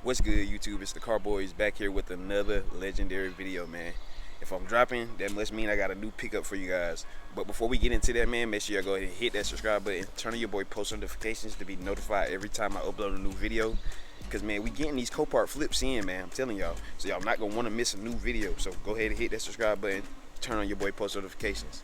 What's good, YouTube? It's the Car Boys back here with another legendary video, man. If I'm dropping, that must mean I got a new pickup for you guys. But before we get into that, man, make sure y'all go ahead and hit that subscribe button. Turn on your boy post notifications to be notified every time I upload a new video. Because, man, we getting these Copart flips in, man. I'm telling y'all. So y'all not going to want to miss a new video. So go ahead and hit that subscribe button. Turn on your boy post notifications.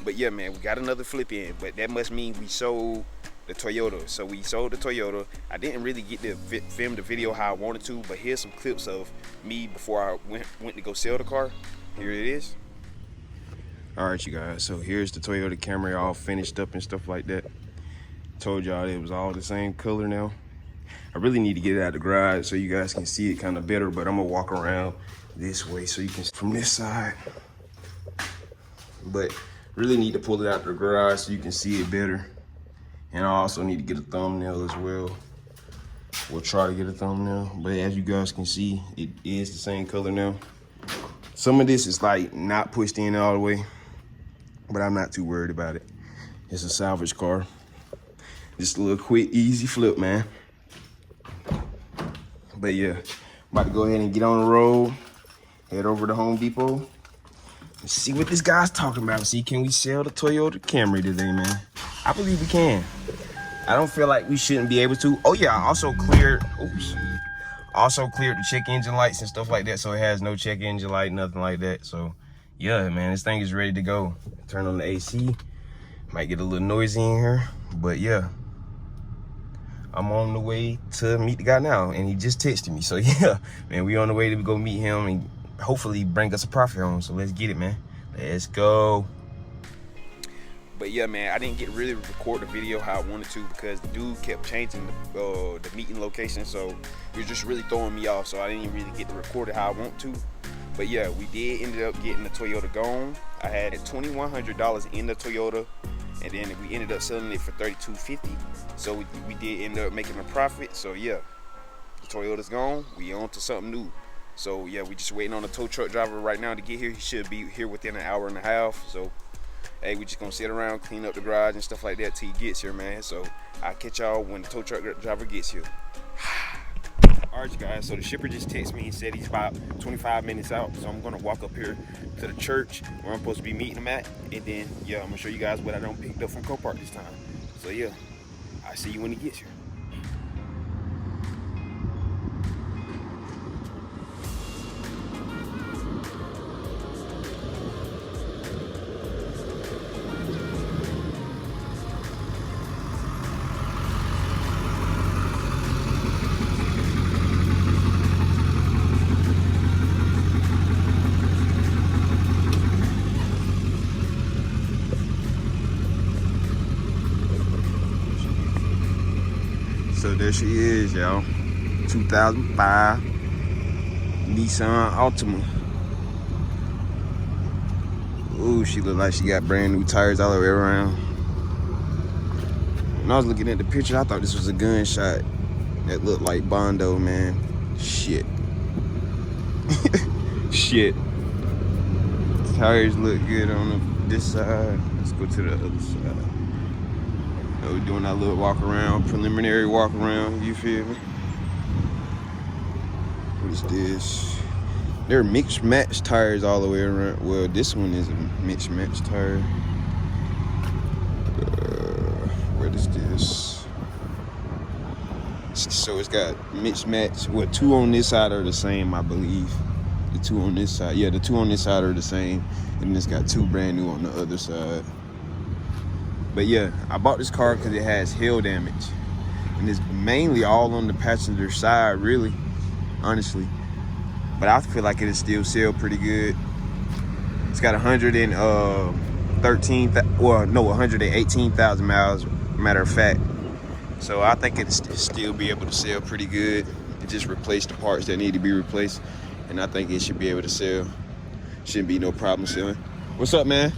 But, yeah, man, we got another flip in. But that must mean we sold the Toyota. So we sold the Toyota. I didn't really get to film the video how I wanted to, but here's some clips of me before I went to go sell the car. Here it is. All right, you guys, so here's the Toyota Camry all finished up and stuff like that. Told y'all it was all the same color now. I really need to get it out of the garage so you guys can see it kind of better, but I'm gonna walk around this way so you can see from this side. But really need to pull it out of the garage so you can see it better. And I also need to get a thumbnail as well. We'll try to get a thumbnail, but as you guys can see, it is the same color now. Some of this is like not pushed in all the way, but I'm not too worried about it. It's a salvage car. Just a little quick, easy flip, man. But yeah, about to go ahead and get on the road, head over to Home Depot, and see what this guy's talking about. See, can we sell the Toyota Camry today, man? I believe we can. I don't feel like we shouldn't be able to. Oh yeah, I also cleared the check engine lights and stuff like that, so it has no check engine light, nothing like that. So yeah, man, this thing is ready to go. Turn on the AC. Might get a little noisy in here, but yeah. I'm on the way to meet the guy now, and he just texted me. So yeah, man, we on the way to go meet him and hopefully bring us a profit home. So let's get it, man. Let's go. But yeah, man, I didn't get really record the video how I wanted to because the dude kept changing the meeting location, so it was just really throwing me off. So I didn't really get to record it how I want to. But yeah, we did ended up getting the Toyota gone. I had $2,100 in the Toyota, and then we ended up selling it for $3,250. So we did end up making a profit. So yeah, the Toyota's gone. We on to something new. So yeah, we just waiting on the tow truck driver right now to get here. He should be here within an hour and a half. So hey, we just gonna sit around, clean up the garage and stuff like that till he gets here, man. So I'll catch y'all when the tow truck driver gets here. All right, guys, so the shipper just texted me and said he's about 25 minutes out. So I'm gonna walk up here to the church where I'm supposed to be meeting him at. And then, yeah, I'm gonna show you guys what I done picked up from Copart this time. So yeah, I'll see you when he gets here. So there she is, y'all. 2005 Nissan Altima. Ooh, she look like she got brand new tires all the way around. When I was looking at the picture, I thought this was a gunshot. That looked like Bondo, man. Shit. Shit. Tires look good on this side. Let's go to the other side. We're doing that little walk around, preliminary walk around, you feel me? What is this? They're mixed match tires all the way around. Well, this one is a mixed match tire. What is this? So it's got mixed match. Well, two on this side are the same, I believe. The two on this side, yeah, the two on this side are the same. And it's got two brand new on the other side. But yeah, I bought this car because it has hail damage. And it's mainly all on the passenger side, really, honestly. But I feel like it'll still sell pretty good. It's got 118,000 miles, matter of fact. So I think it'll still be able to sell pretty good. It just replaced the parts that need to be replaced. And I think it should be able to sell. Shouldn't be no problem selling. What's up, man?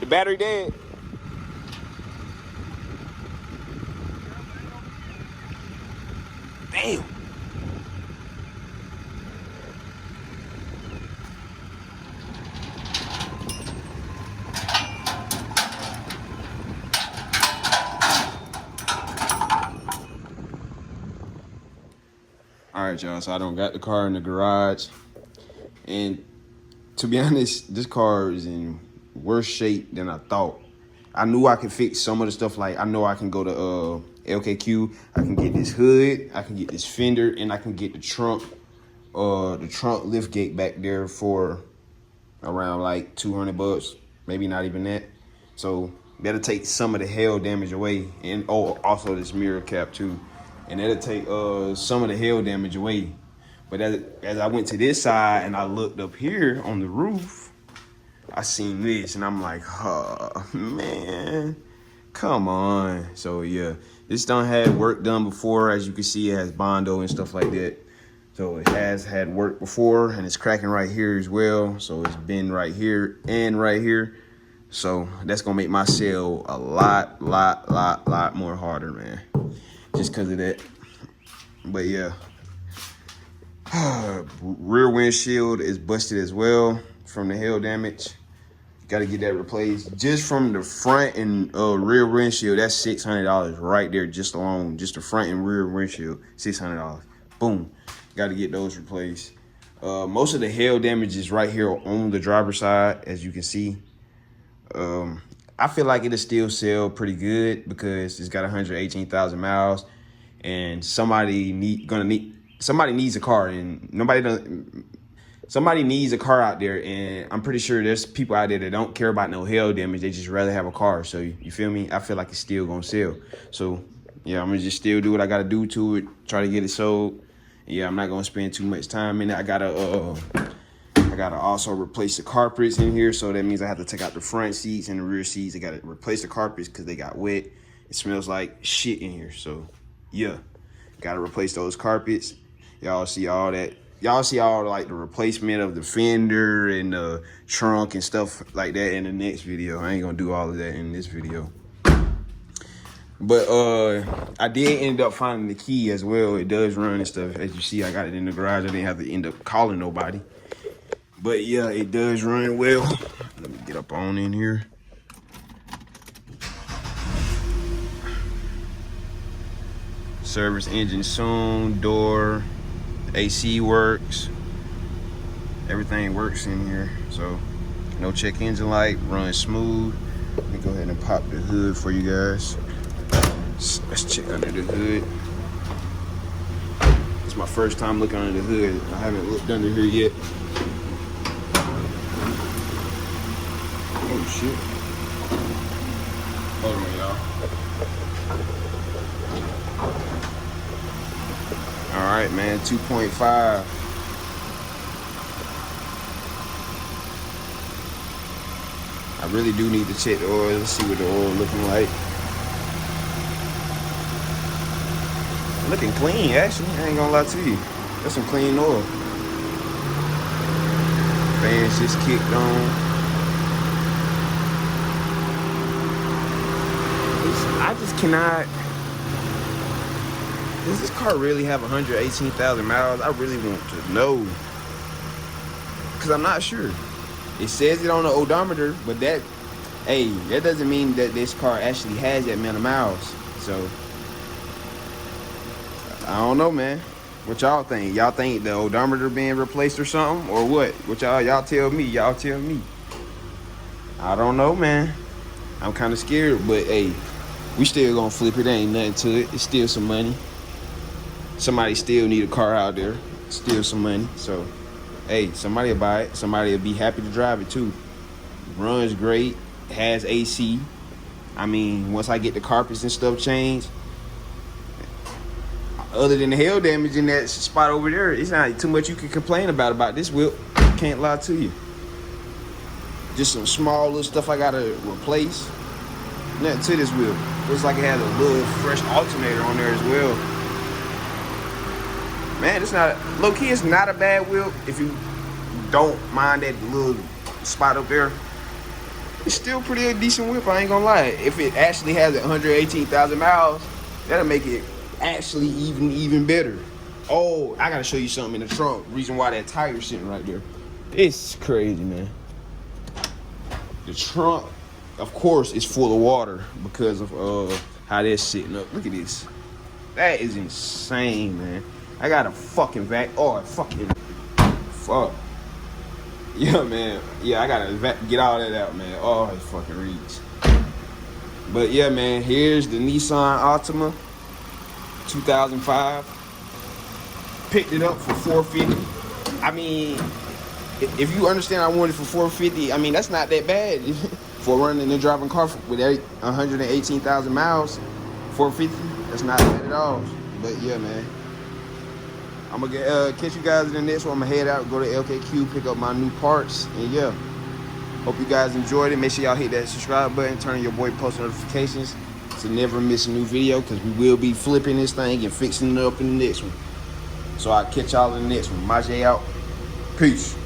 The battery dead. Damn. All right, y'all, so I don't got the car in the garage. And to be honest, this car is in worse shape than I thought. I knew I could fix some of the stuff. Like, I know I can go to LKQ. I can get this hood, I can get this fender, and I can get the trunk lift gate back there for around like 200 bucks, maybe not even that. So that'll take some of the hail damage away, and also this mirror cap too. And that'll take some of the hail damage away. But as I went to this side and I looked up here on the roof, I seen this and I'm like, oh man, come on. So yeah, this done had work done before. As you can see, it has Bondo and stuff like that. So it has had work before, and it's cracking right here as well. So it's been right here and right here. So that's gonna make my sale a lot more harder, man. Just because of that. But yeah, rear windshield is busted as well from the hail damage. Got to get that replaced. Just from the front and rear windshield, that's $600 right there, just alone, just the front and rear windshield, $600. Boom, got to get those replaced. Most of the hail damage is right here on the driver's side, as you can see. I feel like it'll still sell pretty good because it's got 118,000 miles, and somebody needs a car, and somebody needs a car out there, and I'm pretty sure there's people out there that don't care about no hail damage. They just rather have a car. So you feel me? I feel like it's still gonna sell. So yeah, I'm gonna just still do what I gotta do to it, try to get it sold. Yeah, I'm not gonna spend too much time in it. I gotta also replace the carpets in here, so that means I have to take out the front seats and the rear seats. I gotta replace the carpets because they got wet. It smells like shit in here. So yeah, gotta replace those carpets. Y'all see all that. Y'all see all like the replacement of the fender and the trunk and stuff like that in the next video. I ain't gonna do all of that in this video. But I did end up finding the key as well. It does run and stuff. As you see, I got it in the garage. I didn't have to end up calling nobody. But yeah, it does run well. Let me get up on in here. Service engine soon, door, AC works. Everything works in here. So no check engine light, runs smooth. Let me go ahead and pop the hood for you guys. Let's check under the hood. It's my first time looking under the hood. I haven't looked under here yet. Oh shit. Hold on, y'all. All right, man, 2.5. I really do need to check the oil. Let's see what the oil looking like. Looking clean, actually. I ain't gonna lie to you. That's some clean oil. Fans just kicked on. I just cannot. Does this car really have 118,000 miles? I really want to know, because I'm not sure. It says it on the odometer, but that doesn't mean that this car actually has that amount of miles. So I don't know, man. What y'all think? Y'all think the odometer being replaced or something, or what? What y'all tell me? Y'all tell me. I don't know, man. I'm kind of scared, but hey, we still gonna flip it. Ain't nothing to it. It's still some money. Somebody still need a car out there. Still some money. So hey, somebody will buy it. Somebody will be happy to drive it too. Runs great. Has AC. I mean, once I get the carpets and stuff changed, other than the hail damage in that spot over there, it's not too much you can complain about this wheel. Can't lie to you. Just some small little stuff I gotta replace. Nothing to this wheel. Looks like it has a little fresh alternator on there as well. Man, it's not, low key, it's not a bad wheel if you don't mind that little spot up there. It's still pretty decent whip, I ain't gonna lie. If it actually has 118,000 miles, that'll make it actually even better. Oh, I gotta show you something in the trunk. Reason why that tire's sitting right there. It's crazy, man. The trunk, of course, is full of water because of how that's sitting up. Look at this. That is insane, man. I got a fucking vac. Oh, fucking fuck. Yeah, man. Yeah, I gotta get all that out, man. Oh, it fucking reads. But yeah, man. Here's the Nissan Altima, 2005. Picked it up for $450. I mean, if you understand, I wanted it for $450. I mean, that's not that bad for running and driving car with 118,000 miles. $450. That's not bad at all. But yeah, man. I'm gonna catch you guys in the next one. I'm gonna head out, go to LKQ, pick up my new parts, and yeah. Hope you guys enjoyed it. Make sure y'all hit that subscribe button, turn on your boy post notifications to never miss a new video, because we will be flipping this thing and fixing it up in the next one. So I'll catch y'all in the next one. Majay out. Peace.